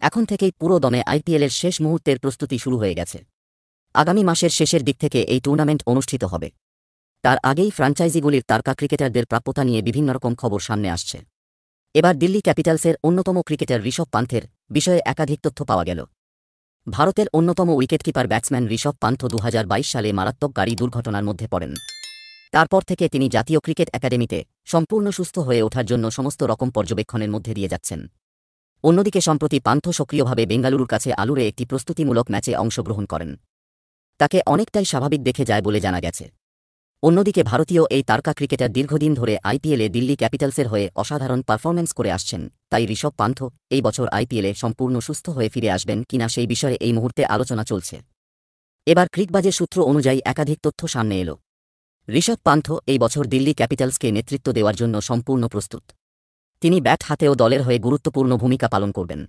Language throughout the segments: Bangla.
এখন থেকেই পুরো দমে আইপিএলের শেষ মুহূর্তের প্রস্তুতি শুরু হয়ে গেছে। আগামী মাসের শেষের দিক থেকে এই টুর্নামেন্ট অনুষ্ঠিত হবে। তার আগেই ফ্র্যাঞ্চাইজিগুলির তারকা ক্রিকেটারদের প্রাপ্যতা নিয়ে বিভিন্ন রকম খবর সামনে আসছে। এবার দিল্লি ক্যাপিটালসের অন্যতম ক্রিকেটার ঋষভ পান্থের বিষয়ে একাধিক তথ্য পাওয়া গেল। ভারতের অন্যতম উইকেটকিপার ব্যাটসম্যান ঋষভ পান্থ 2022 সালে মারাত্মক গাড়ি দুর্ঘটনার মধ্যে পড়েন। তারপর থেকে তিনি জাতীয় ক্রিকেট একাডেমিতে সম্পূর্ণ সুস্থ হয়ে ওঠার জন্য সমস্ত রকম পর্যবেক্ষণের মধ্যে দিয়ে যাচ্ছেন। অন্যদিকে সম্প্রতি পান্থ সক্রিয়ভাবে বেঙ্গালুরুর কাছে আলুরে একটি প্রস্তুতিমূলক ম্যাচে অংশগ্রহণ করেন। তাকে অনেকটাই স্বাভাবিক দেখে যায় বলে জানা গেছে। অন্যদিকে ভারতীয় এই তারকা ক্রিকেটার দীর্ঘদিন ধরে আইপিএলে দিল্লি ক্যাপিটালসের হয়ে অসাধারণ পারফরম্যান্স করে আসছেন, তাই ঋষভ পান্থ এই বছর আইপিএলে সম্পূর্ণ সুস্থ হয়ে ফিরে আসবেন কিনা সেই বিষয়ে এই মুহূর্তে আলোচনা চলছে। এবার ক্রিকবাজের সূত্র অনুযায়ী একাধিক তথ্য সামনে এলো। ঋষভ পান্থ এই বছর দিল্লি ক্যাপিটালসকে নেতৃত্ব দেওয়ার জন্য সম্পূর্ণ প্রস্তুত। তিনি ব্যাট হাতেও দলের হয়ে গুরুত্বপূর্ণ ভূমিকা পালন করবেন।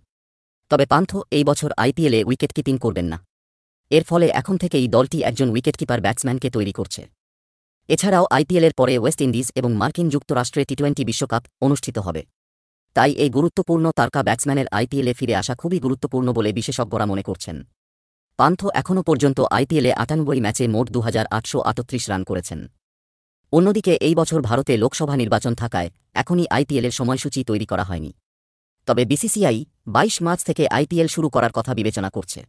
তবে পান্থ এই বছর আইপিএলে উইকেটকিপিং করবেন না। এর ফলে এখন থেকেই দলটি একজন উইকেটকিপার ব্যাটসম্যানকে তৈরি করছে। এছাড়াও আইপিএলের পরে ওয়েস্ট ইন্ডিজ এবং মার্কিন যুক্তরাষ্ট্রে টি-20 বিশ্বকাপ অনুষ্ঠিত হবে। তাই এই গুরুত্বপূর্ণ তারকা ব্যাটসম্যানের আইপিএলে ফিরে আসা খুবই গুরুত্বপূর্ণ বলে বিশেষজ্ঞরা মনে করছেন। পান্থ এখনও পর্যন্ত আইপিএলে 98 ম্যাচে মোট 2838 রান করেছেন। অন্যদিকে এই বছর ভারতে লোকসভা নির্বাচন থাকায় এখনই আইপিএলের সময়সূচি তৈরি করা হয়নি। তবে বিসিসিআই 22 মার্চ থেকে আইপিএল শুরু করার কথা বিবেচনা করছে।